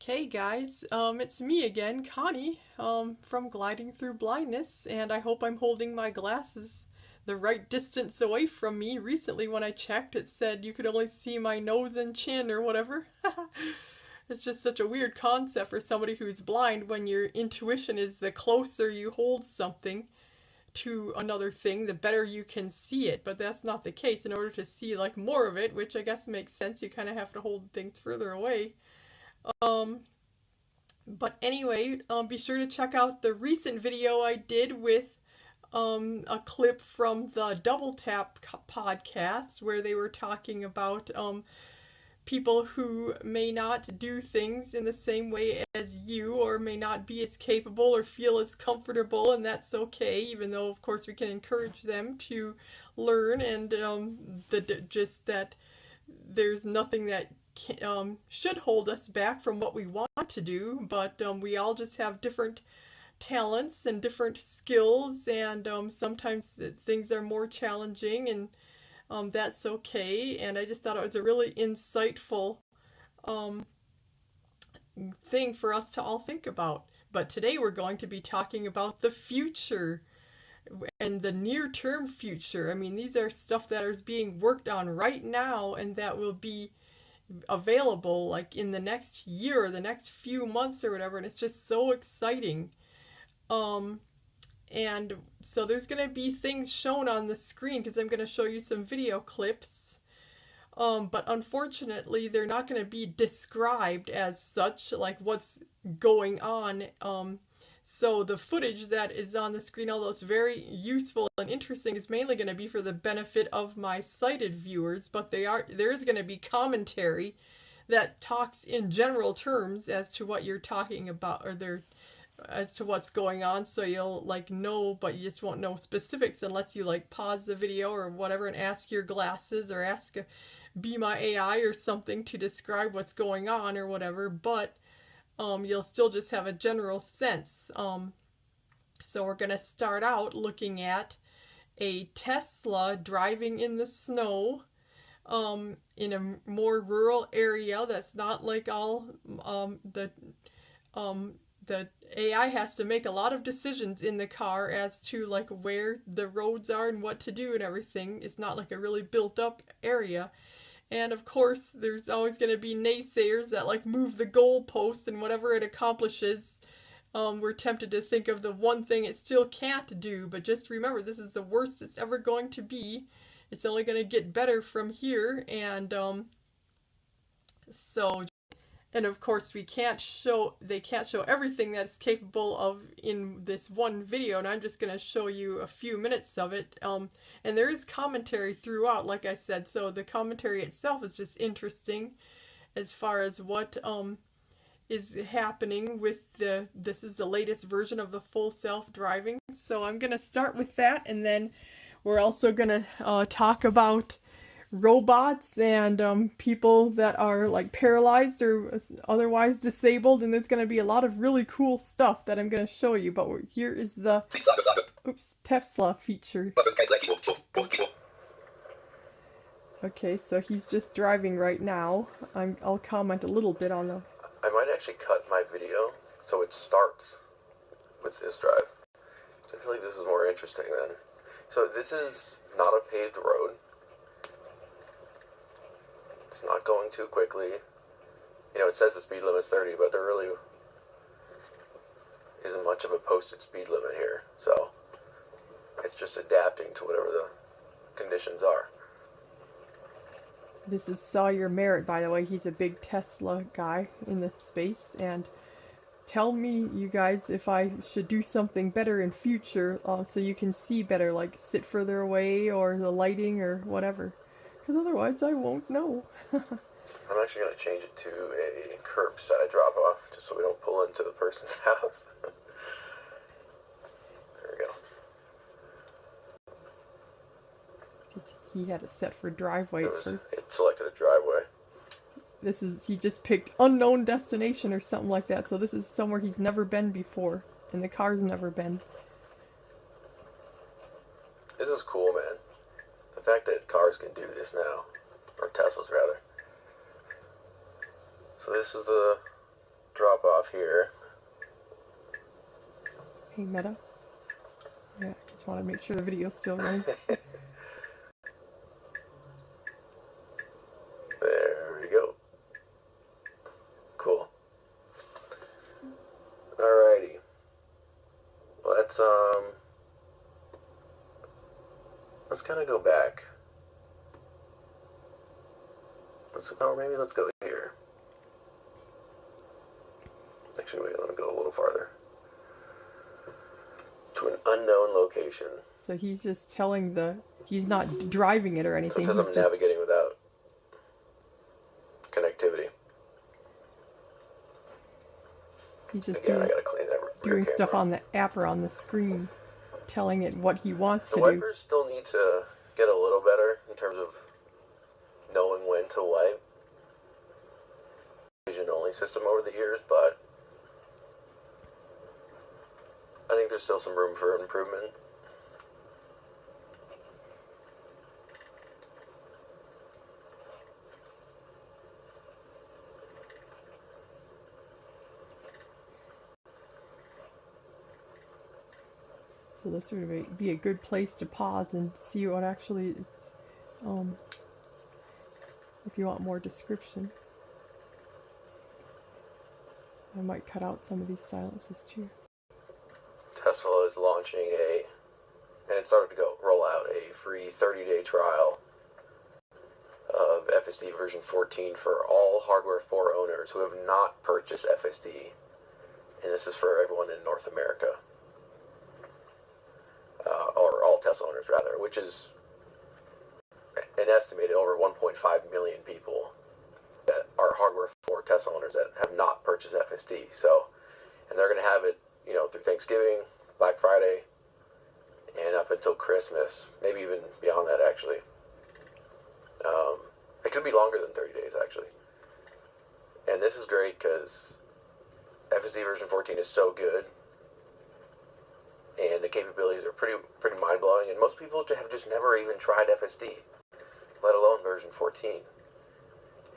Hey guys, it's me again, Connie, from Gliding Through Blindness, and I hope I'm holding my glasses the right distance away from me. Recently when I checked, it said you could only see my nose and chin or whatever. It's just such a weird concept for somebody who's blind when your intuition is the closer you hold something to another thing, the better you can see it, but that's not the case. In order to see like more of it, which I guess makes sense, you kind of have to hold things further away. Um, But anyway, be sure to check out the recent video I did with a clip from the Double Tap podcast where they were talking about people who may not do things in the same way as you or may not be as capable or feel as comfortable, and that's okay, even though, of course, we can encourage them to learn and just that there's nothing that should hold us back from what we want to do, but we all just have different talents and different skills, and sometimes things are more challenging, and that's okay. And I just thought it was a really insightful um, thing for us to all think about. But today we're going to be talking about the future and the near term future. I mean, these are stuff that is being worked on right now and that will be available like in the next year or the next few months or whatever, and it's just so exciting. um and so there's going to be things shown on the screen because I'm going to show you some video clips, but unfortunately they're not going to be described as such, like what's going on. So the footage that is on the screen, although it's very useful and interesting, is mainly going to be for the benefit of my sighted viewers, but there is going to be commentary that talks in general terms as to what you're talking about, or there as to what's going on, so you'll like know, but you just won't know specifics unless you like pause the video or whatever and ask your glasses or ask Be My AI or something to describe what's going on or whatever. But you'll still just have a general sense. So we're going to start out looking at a Tesla driving in the snow in a more rural area that's not like all the AI has to make a lot of decisions in the car as to like where the roads are and what to do and everything. It's not like a really built up area. And of course, there's always going to be naysayers that like move the goalposts, and whatever it accomplishes, we're tempted to think of the one thing it still can't do. But just remember, this is the worst it's ever going to be. It's only going to get better from here. And so, and of course, they can't show everything that's capable of in this one video, and I'm just going to show you a few minutes of it. And there is commentary throughout, like I said, so the commentary itself is just interesting as far as what is happening with this is the latest version of the full self-driving. So I'm going to start with that, and then we're also going to talk about robots and people that are like paralyzed or otherwise disabled, and there's going to be a lot of really cool stuff that I'm going to show you. But here is the Tesla feature. Okay, so he's just driving right now. I'll comment a little bit on the... I might actually cut my video so it starts with this drive. So I feel like this is more interesting then. So this is not a paved road. It's not going too quickly. You know, it says the speed limit's 30, but there really isn't much of a posted speed limit here. So it's just adapting to whatever the conditions are. This is Sawyer Merritt, by the way. He's a big Tesla guy in the space. And tell me, you guys, if I should do something better in future so you can see better, like sit further away or the lighting or whatever. Because otherwise I won't know. I'm actually going to change it to a curbside drop-off, just so we don't pull into the person's house. There we go. He had it set for driveway at first. It selected a driveway. He just picked unknown destination or something like that, so this is somewhere he's never been before, and the car's never been. This is cool, man. The fact that cars can do this now, or Teslas rather. So this is the drop off here. Hey, Meta. Yeah, I just want to make sure the video's still running. There we go. Cool. Alrighty. Let's kind of go back. Maybe let's go here. Actually, wait, let me go a little farther. To an unknown location. So he's just telling he's not driving it or anything. It says I'm navigating without connectivity. He's just Again, I gotta clean that doing stuff on the app or on the screen, telling it what he wants to do. The wipers still need to get a little better in terms of knowing when to wipe. Vision only system over the years, but I think there's still some room for improvement. So this would be a good place to pause and see what actually is, if you want more description. I might cut out some of these silences too. Tesla is launching and it started to roll out a free 30-day trial of FSD version 14 for all Hardware 4 owners who have not purchased FSD. And this is for everyone in North America. Or all Tesla owners, rather, which is an estimated over 1.5 million people that are Hardware 4 Tesla owners that have not purchased FSD. So, and they're going to have it, through Thanksgiving, Black Friday, and up until Christmas, maybe even beyond that, actually. It could be longer than 30 days, actually. And this is great because FSD version 14 is so good, and the capabilities are pretty mind-blowing, and most people have just never even tried FSD, let alone version 14.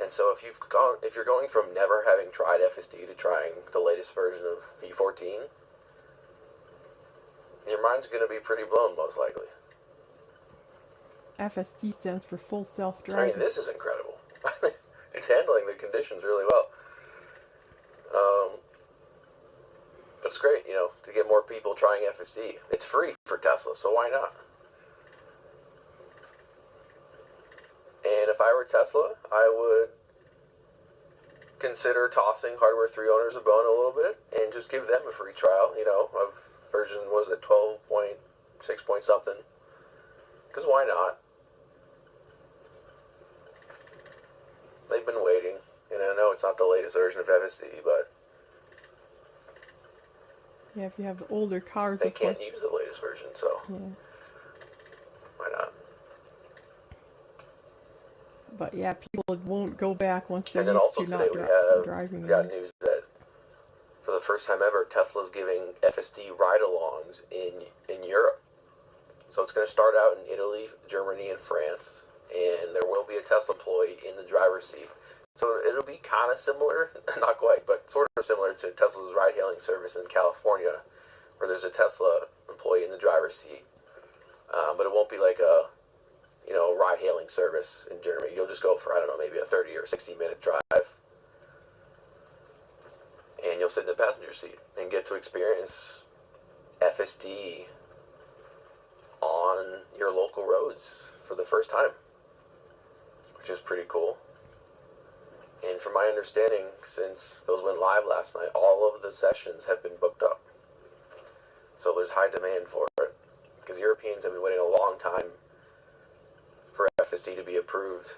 And so if you're going from never having tried FSD to trying the latest version of V14, your mind's going to be pretty blown, most likely. FSD stands for full self-driving. I mean, this is incredible. It's handling the conditions really well. But it's great, to get more people trying FSD. It's free for Tesla, so why not? And if I were Tesla, I would consider tossing Hardware 3 owners a bone a little bit and just give them a free trial, of version, was it 12.6 point something? Because why not? They've been waiting, and I know it's not the latest version of FSD, but yeah, if you have older cars, they can't use the latest version, so yeah. Why not? But yeah, people won't go back once they're and then used also to today not driving. We got news that for the first time ever, Tesla's giving FSD ride-alongs in Europe. So it's going to start out in Italy, Germany, and France, and there will be a Tesla employee in the driver's seat. So it'll be kind of similar, not quite, but sort of similar to Tesla's ride-hailing service in California, where there's a Tesla employee in the driver's seat. But it won't be like a ride-hailing service in Germany. You'll just go for, I don't know, maybe a 30 or 60-minute drive. And you'll sit in the passenger seat and get to experience FSD on your local roads for the first time, which is pretty cool. And from my understanding, since those went live last night, all of the sessions have been booked up. So there's high demand for it, because Europeans have been waiting a long time for FSD to be approved,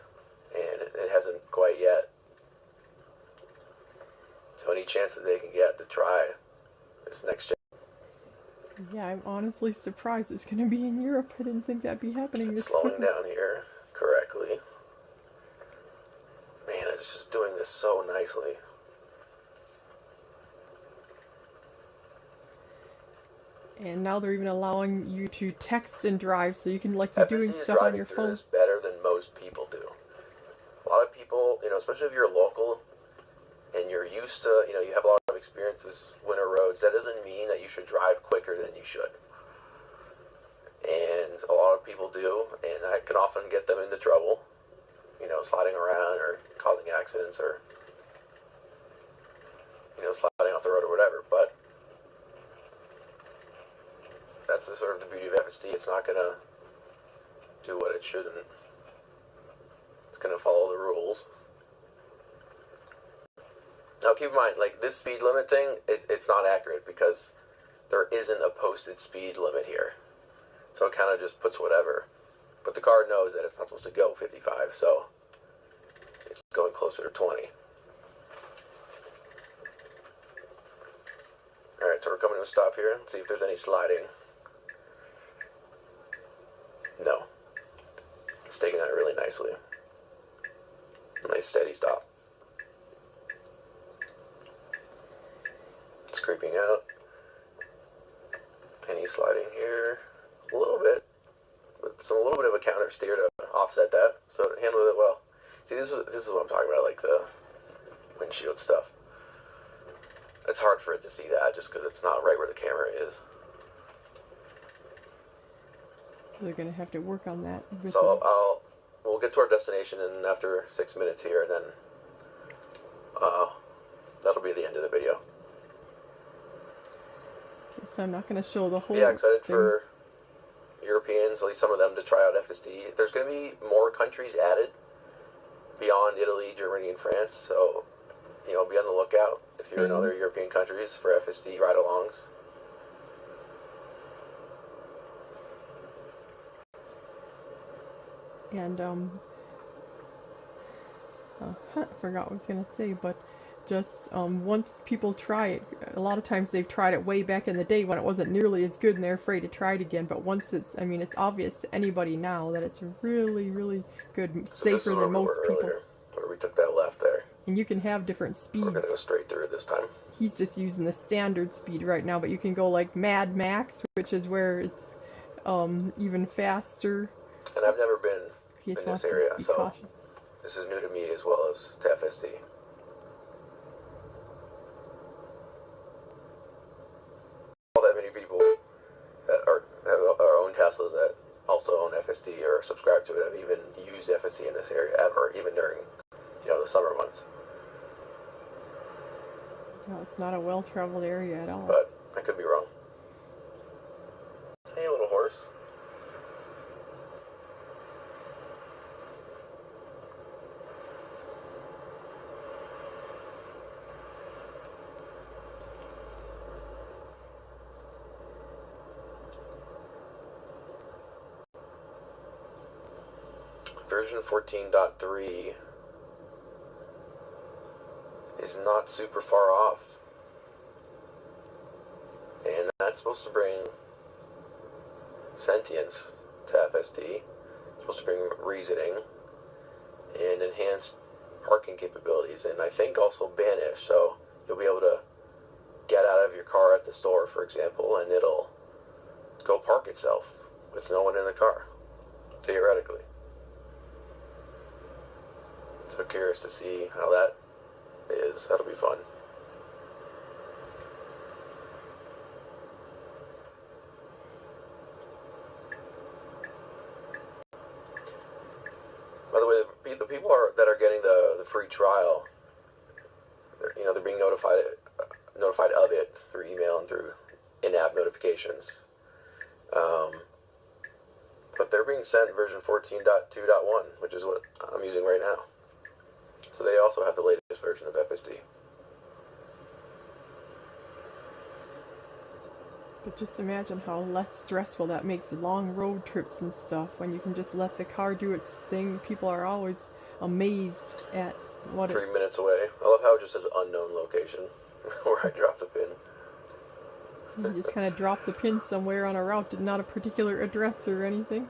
and it hasn't quite yet. So any chance that they can get to try this next gen. Yeah, I'm honestly surprised it's going to be in Europe. I didn't think that'd be happening this slowing quickly. Down here correctly. Man, it's just doing this so nicely. And now they're even allowing you to text and drive, so you can be doing stuff on your phone. Is better than most people do. A lot of people, especially if you're local and you're used to, you have a lot of experience with winter roads, that doesn't mean that you should drive quicker than you should. And a lot of people do, and that can often get them into trouble, sliding around or causing accidents or, sliding off the road or whatever. But that's the sort of the beauty of FSD. It's not going to do what it shouldn't. It's going to follow the rules. Now keep in mind, like this speed limit thing, it's not accurate because there isn't a posted speed limit here. So it kind of just puts whatever. But the car knows that it's not supposed to go 55, so it's going closer to 20. Alright, so we're coming to a stop here. Let's see if there's any sliding. No. It's taking that really nicely. Nice steady stop. It's creeping out. Any sliding here? A little bit. With a little bit of a counter steer to offset that. So it handled it well. See, this is what I'm talking about, like the windshield stuff. It's hard for it to see that just because it's not right where the camera is. So they're going to have to work on that. So we'll get to our destination in after 6 minutes here, and then that'll be the end of the video. Okay, so I'm not going to show the whole Yeah, excited thing. for Europeans, at least some of them, to try out FSD. There's going to be more countries added beyond Italy, Germany, and France, so be on the lookout if you're in other European countries for FSD ride-alongs. And I forgot what I was going to say, but just once people try it, a lot of times they've tried it way back in the day when it wasn't nearly as good and they're afraid to try it again. But once it's obvious to anybody now that it's really, really good, safer than most people. Earlier, where we took that left there. And you can have different speeds. We're going to go straight through this time. He's just using the standard speed right now, but you can go like Mad Max, which is where it's even faster. And I've never been in this area, so cautious. This is new to me as well as to FSD. All that many people that own Teslas that also own FSD or subscribe to it have even used FSD in this area ever, even during the summer months. No, it's not a well-traveled area at all. But I could be wrong. Hey, little horse. Version 14.3 is not super far off, and that's supposed to bring sentience to FSD. It's supposed to bring reasoning and enhanced parking capabilities, and I think also banish, so you'll be able to get out of your car at the store, for example, and it'll go park itself with no one in the car, theoretically. So curious to see how that is. That'll be fun. By the way, the people that are getting the free trial, they're being notified of it through email and through in-app notifications. But they're being sent version 14.2.1, which is what I'm using right now. So they also have the latest version of FSD. But just imagine how less stressful that makes long road trips and stuff when you can just let the car do its thing. People are always amazed at what 3 minutes away. I love how it just says unknown location where I dropped the pin. You just kind of drop the pin somewhere on a route, not a particular address or anything.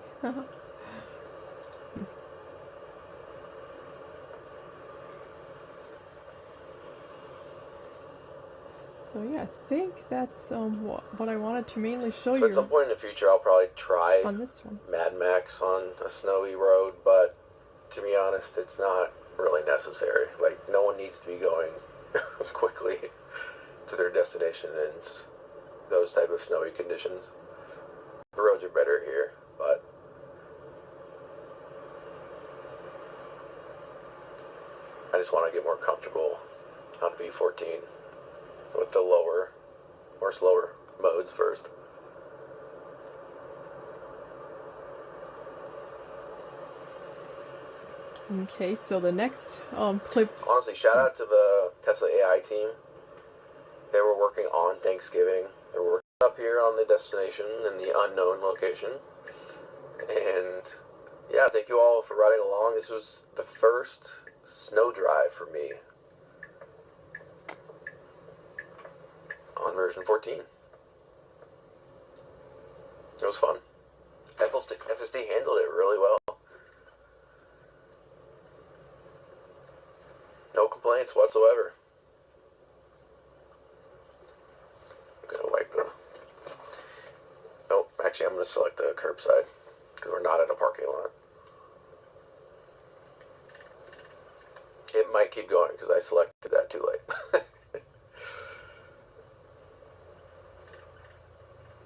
So yeah, I think that's what I wanted to mainly show you. At some point in the future, I'll probably try on this one. Mad Max on a snowy road, but to be honest, it's not really necessary. Like, no one needs to be going quickly to their destination in those type of snowy conditions. The roads are better here, but I just want to get more comfortable on V14 with the lower or slower modes first. Okay, so the next clip. Honestly, shout out to the Tesla AI team. They were working on Thanksgiving. They were working up here on the destination in the unknown location. And yeah, thank you all for riding along. This was the first snow drive for me on version 14. It was fun. FSD handled it really well. No complaints whatsoever. I'm gonna wipe the... Oh, actually I'm gonna select the curbside because we're not in a parking lot. It might keep going because I selected that too late.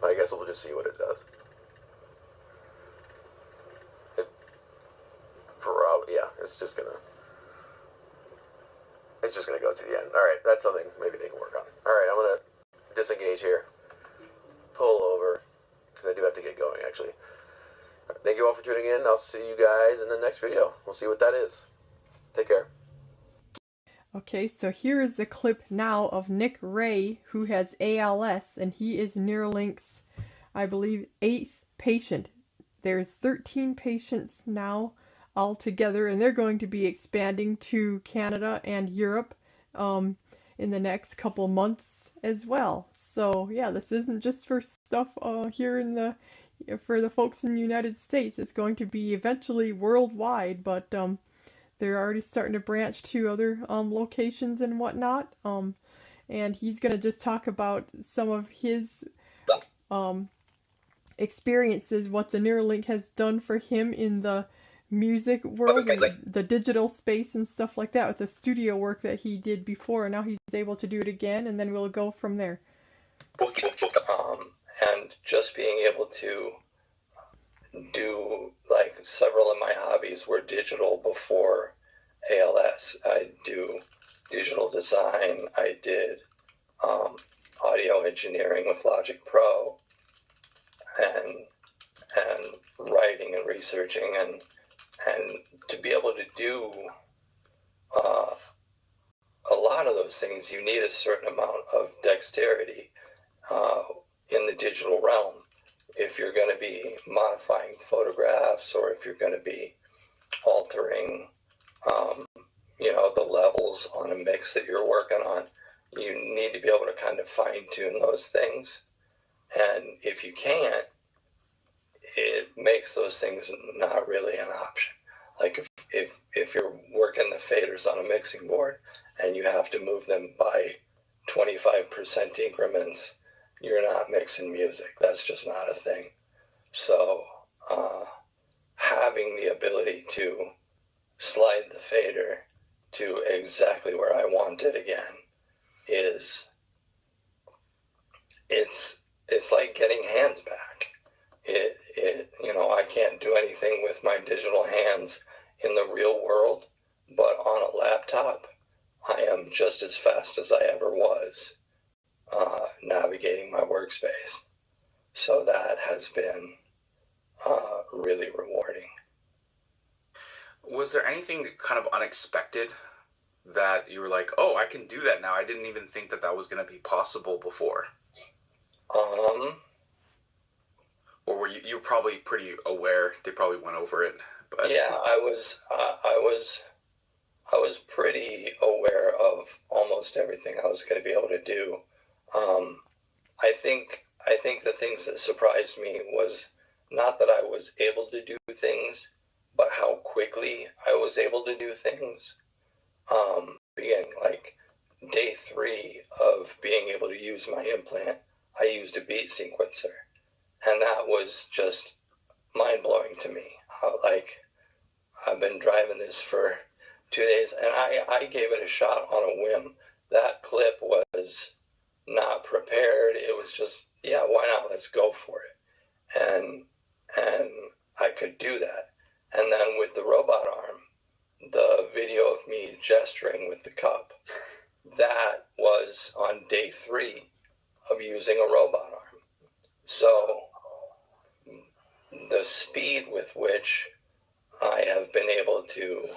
I guess we'll just see what it does. It probably, yeah, it's just gonna go to the end. Alright, that's something maybe they can work on. Alright, I'm gonna disengage here. Pull over, because I do have to get going, actually. Thank you all for tuning in. I'll see you guys in the next video. We'll see what that is. Take care. Okay, so here is a clip now of Nick Ray, who has ALS, and he is Neuralink's, I believe, 8th patient. There's 13 patients now altogether, and they're going to be expanding to Canada and Europe in the next couple months as well. So yeah, this isn't just for stuff here in for the folks in the United States. It's going to be eventually worldwide, but they're already starting to branch to other locations and whatnot. And he's going to just talk about some of his experiences, what the Neuralink has done for him in the music world, and the digital space and stuff like that, with the studio work that he did before, and now he's able to do it again, and then we'll go from there. And just being able to do, like, several of my hobbies were digital before ALS. I do digital design. I did audio engineering with Logic Pro, and writing and researching, and to be able to do a lot of those things, you need a certain amount of dexterity in the digital realm. If you're going to be modifying photographs, or if you're going to be altering, the levels on a mix that you're working on, you need to be able to kind of fine tune those things. And if you can't, it makes those things not really an option. Like if you're working the faders on a mixing board and you have to move them by 25% increments, you're not mixing music. That's just not a thing. So having the ability to slide the fader to exactly where I want it again it's like getting hands back. I can't do anything with my digital hands in the real world, but on a laptop, I am just as fast as I ever was navigating my workspace. So that has been really rewarding. Was there anything kind of unexpected that you were like, oh, I can do that now? I didn't even think that was going to be possible before. Or were you were probably pretty aware? They probably went over it. But yeah, I was pretty aware of almost everything I was going to be able to do. I think the things that surprised me was not that I was able to do things, but how quickly I was able to do things. Beginning like day 3 of being able to use my implant, I used a beat sequencer, and that was just mind-blowing to me. I've been driving this for 2 days, and I gave it a shot on a whim. that clip was not prepared. It was just, yeah, why not? Let's go for it. And I could do that. And then with the robot arm, the video of me gesturing with the cup, that was on day 3 of using a robot arm. So the speed with which I have been able to,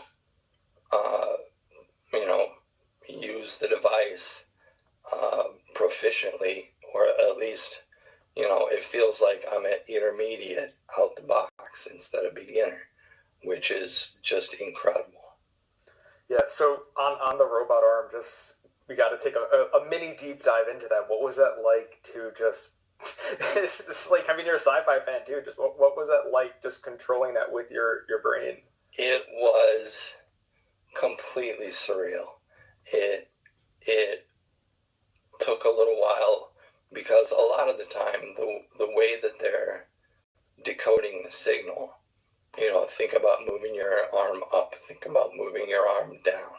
use the device proficiently, or at least, it feels like I'm at intermediate out the box instead of beginner, which is just incredible. Yeah, so on the robot arm, we got to take a mini deep dive into that. What was that like to just, it's just like, I mean, you're a sci-fi fan too, just what was that like, just controlling that with your brain? It was completely surreal. It took a little while, because a lot of the time, the way that they're decoding the signal, think about moving your arm up, think about moving your arm down.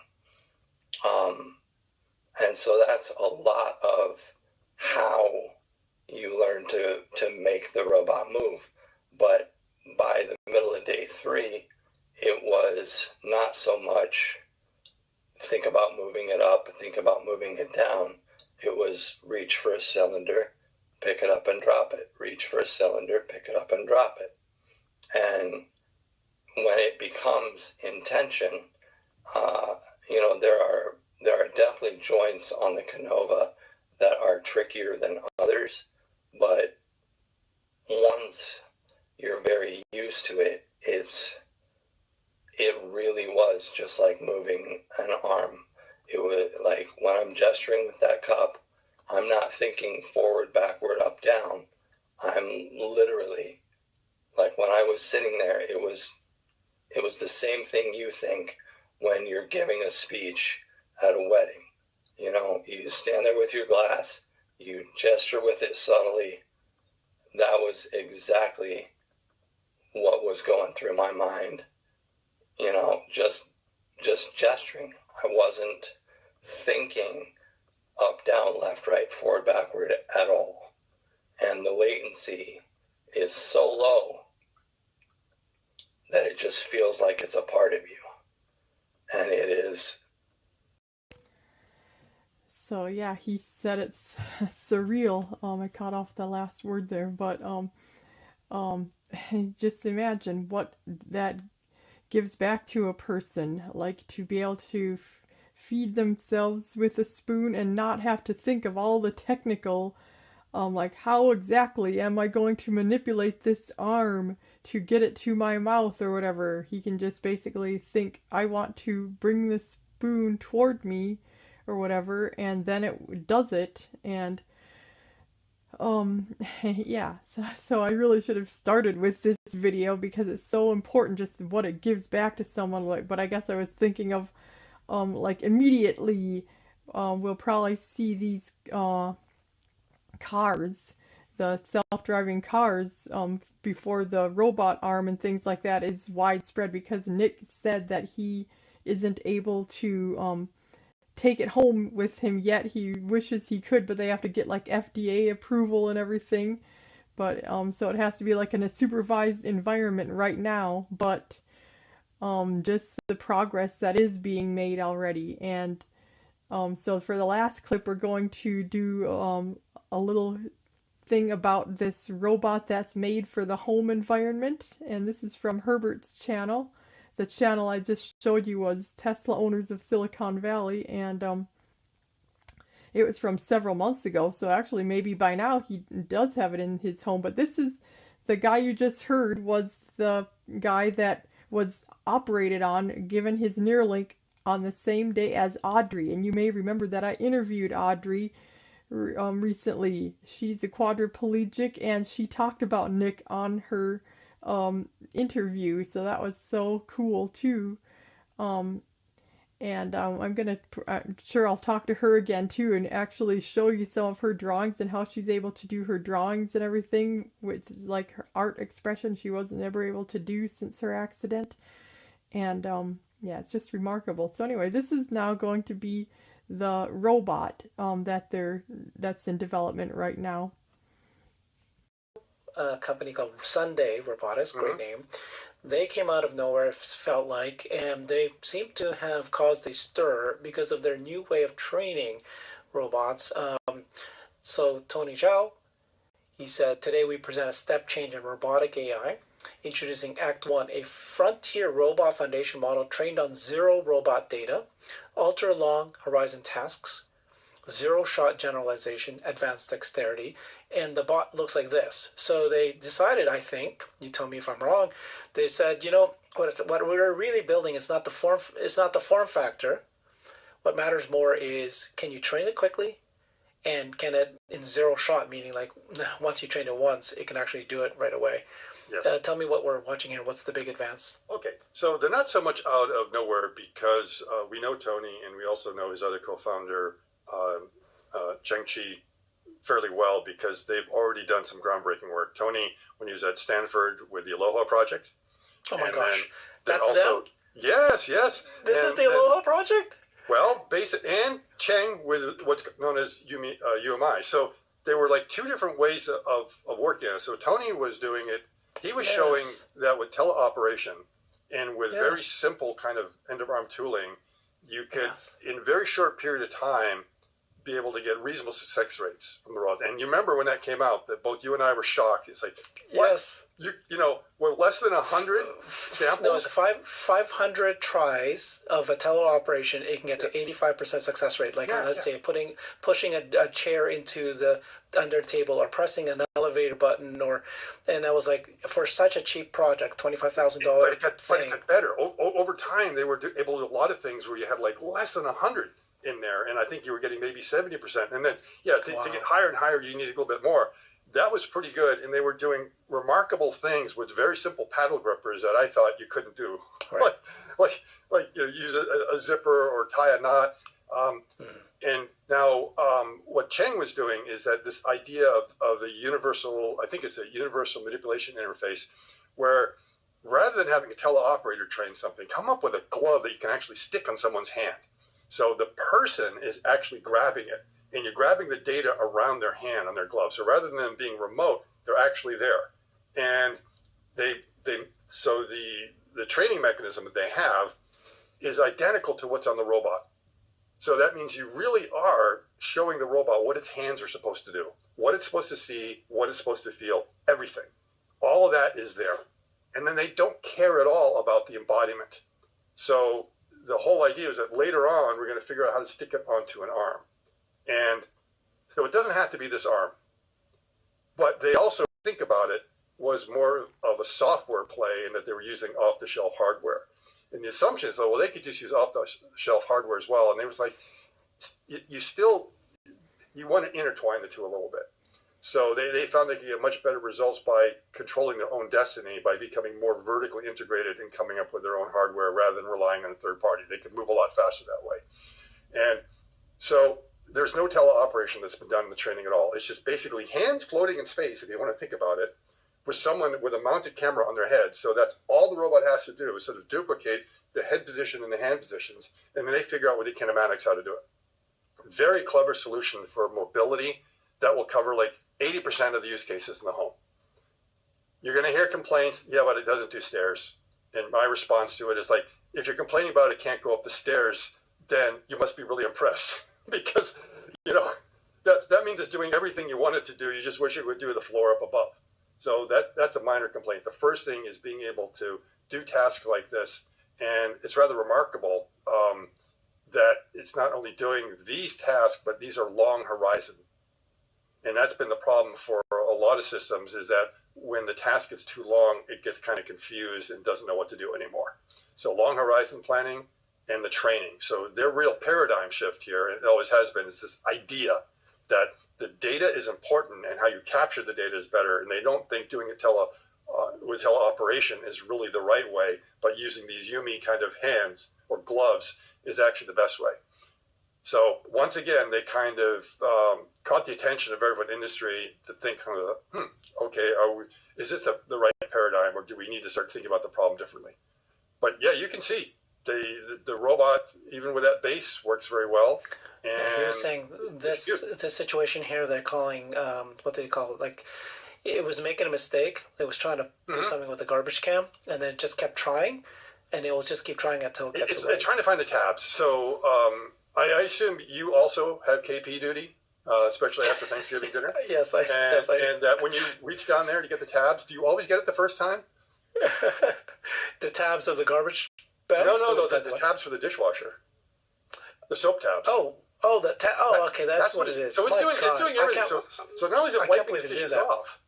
And so that's a lot of how you learn to make the robot move. But by the middle of day 3, it was not so much think about moving it up, think about moving it down. It was reach for a cylinder, pick it up and drop it. Reach for a cylinder, pick it up and drop it. And when it becomes intention, there are definitely joints on the Canova that are trickier than others, but once you're very used to it, it really was just like moving an arm. It was like when I'm gesturing with that cup, I'm not thinking forward, backward, up, down. I'm literally, like when I was sitting there, it was the same thing you think when you're giving a speech at a wedding. You stand there with your glass, you gesture with it subtly. That was exactly what was going through my mind. Just gesturing. I wasn't thinking up, down, left, right, forward, backward at all. And the latency is so low that it just feels like it's a part of you. And it is. So yeah, he said it's surreal. I cut off the last word there, but just imagine what that gives back to a person, like to be able to feed themselves with a spoon and not have to think of all the technical, like how exactly am I going to manipulate this arm to get it to my mouth or whatever. He can just basically think, I want to bring the spoon toward me or whatever, and then it does it. And yeah, so I really should have started with this video because it's so important, just what it gives back to someone. Like, but I guess I was thinking of like immediately we'll probably see these cars, the self-driving cars, before the robot arm and things like that is widespread, because Nick said that he isn't able to take it home with him yet. He wishes he could, but they have to get like FDA approval and everything. But so it has to be like in a supervised environment right now. But just the progress that is being made already. And so for the last clip, we're going to do a little thing about this robot that's made for the home environment. And this is from Herbert's channel. The channel I just showed you was Tesla Owners of Silicon Valley, and it was from several months ago, so actually maybe by now he does have it in his home. But this is the guy you just heard was the guy that was operated on, given his Neuralink on the same day as Audrey. And you may remember that I interviewed Audrey recently. She's a quadriplegic, and she talked about Nick on her interview, so that was so cool too. I'm sure I'll talk to her again too and actually show you some of her drawings and how she's able to do her drawings and everything with like her art expression she wasn't ever able to do since her accident. And yeah, it's just remarkable. So anyway, this is now going to be the robot that's in development right now. A company called Sunday Robotics, great name. They came out of nowhere, felt like, and they seem to have caused a stir because of their new way of training robots. So Tony Zhao, he said, today we present a step change in robotic AI, introducing Act 1, a frontier robot foundation model trained on zero robot data, ultra long horizon tasks, zero shot generalization, advanced dexterity, and the bot looks like this. So they decided, I think, you tell me if I'm wrong, they said, what we're really building is not the form factor. What matters more is, can you train it quickly? And can it in zero shot, meaning like once you train it once, it can actually do it right away. Yes. Tell me what we're watching here. What's the big advance? Okay, so they're not so much out of nowhere because we know Tony and we also know his other co-founder, Cheng Chi, fairly well because they've already done some groundbreaking work. Tony, when he was at Stanford with the Aloha Project. Oh my gosh, that's also them? Yes. This is the Aloha Project? Well, and Cheng with what's known as UMI. So there were like two different ways of working on it. So Tony was doing it. He was showing that with teleoperation and with very simple kind of end-of-arm tooling, you could, in a very short period of time, be able to get reasonable success rates from the robots. And you remember when that came out, that both you and I were shocked. It's like, what? Yes. With less than 100 samples? No, it's 500 tries of a teleoperation, it can get to 85% success rate. Like, let's say, pushing a chair into the under the table or pressing an elevator button. And I was like, for such a cheap project, $25,000 But it got better. Over time, they were able to do a lot of things where you had like less than 100 in there, and I think you were getting maybe 70%. And then, to get higher and higher, you needed a little bit more. That was pretty good, and they were doing remarkable things with very simple paddle grippers that I thought you couldn't do, right. like use a zipper or tie a knot. And now, what Cheng was doing is that this idea of the universal, I think it's a universal manipulation interface, where rather than having a teleoperator train something, come up with a glove that you can actually stick on someone's hand. So the person is actually grabbing it, and you're grabbing the data around their hand on their glove. So rather than them being remote, they're actually there. And so the training mechanism that they have is identical to what's on the robot. So that means you really are showing the robot what its hands are supposed to do, what it's supposed to see, what it's supposed to feel, everything. All of that is there. And then they don't care at all about the embodiment. So the whole idea is that later on, we're going to figure out how to stick it onto an arm. And so it doesn't have to be this arm. But they also think about it was more of a software play in that they were using off-the-shelf hardware. And the assumption is, well, they could just use off-the-shelf hardware as well. And they was like, you want to intertwine the two a little bit. So they found they could get much better results by controlling their own destiny, by becoming more vertically integrated and coming up with their own hardware rather than relying on a third party. They could move a lot faster that way. And so there's no teleoperation that's been done in the training at all. It's just basically hands floating in space, if you want to think about it, with someone with a mounted camera on their head. So that's all the robot has to do is sort of duplicate the head position and the hand positions, and then they figure out with the kinematics how to do it. Very clever solution for mobility that will cover like 80% of the use cases in the home. You're going to hear complaints, but it doesn't do stairs. And my response to it is like, if you're complaining about it can't go up the stairs, then you must be really impressed because, that means it's doing everything you want it to do. You just wish it would do the floor up above. So that's a minor complaint. The first thing is being able to do tasks like this. And it's rather remarkable that it's not only doing these tasks, but these are long horizon. And that's been the problem for a lot of systems is that when the task gets too long, it gets kind of confused and doesn't know what to do anymore. So long horizon planning and the training. So their real paradigm shift here, and it always has been, is this idea that the data is important and how you capture the data is better. And they don't think doing it with teleoperation is really the right way, but using these Yumi kind of hands or gloves is actually the best way. So once again, they kind of caught the attention of everyone in industry to think, okay, is this the right paradigm, or do we need to start thinking about the problem differently? But yeah, you can see the robot, even with that base, works very well. He was saying this situation here they're calling what do you call it? Like it was making a mistake. It was trying to do something with the garbage can, and then it just kept trying, and it will just keep trying until it gets it right. It's trying to find the tabs. So I assume you also have KP duty, especially after Thanksgiving dinner. Yes, I. And that when you reach down there to get the tabs, do you always get it the first time? The tabs of the garbage bags? No, the tabs for the dishwasher. The soap tabs. Okay, that's what it is. So it's doing everything. So not only is it wiping the dishes off,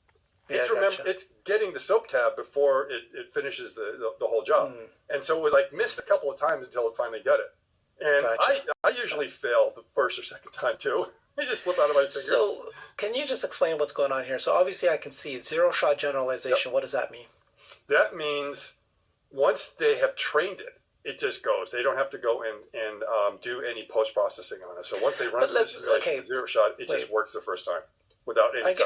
it's getting the soap tab before it finishes the whole job. And so it was like missed a couple of times until it finally got it. And I usually fail the first or second time too. I just slip out of my fingers. So can you just explain what's going on here? So obviously I can see zero-shot generalization. Yep. What does that mean? That means once they have trained it, it just goes. They don't have to go and do any post-processing on it. So once they run this simulation zero shot, it just works the first time without any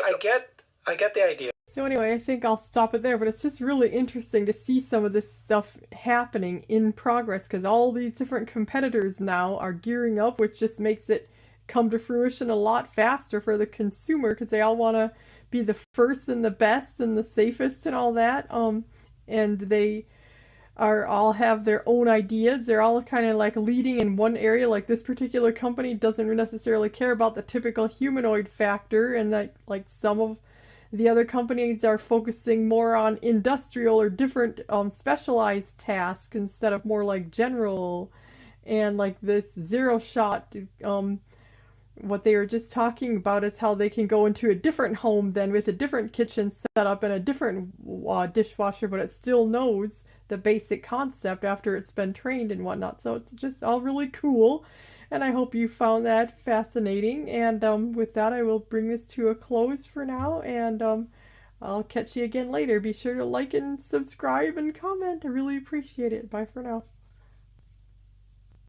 I get the idea. So anyway, I think I'll stop it there, but it's just really interesting to see some of this stuff happening in progress because all these different competitors now are gearing up, which just makes it come to fruition a lot faster for the consumer because they all want to be the first and the best and the safest and all that. And they are all have their own ideas. They're all kind of like leading in one area. Like this particular company doesn't necessarily care about the typical humanoid factor, and that like some of the other companies are focusing more on industrial or different specialized tasks instead of more like general. And like this zero shot, what they were just talking about is how they can go into a different home then with a different kitchen setup and a different dishwasher, but it still knows the basic concept after it's been trained and whatnot. So it's just all really cool. And I hope you found that fascinating. And with that, I will bring this to a close for now. And I'll catch you again later. Be sure to like and subscribe and comment. I really appreciate it. Bye for now.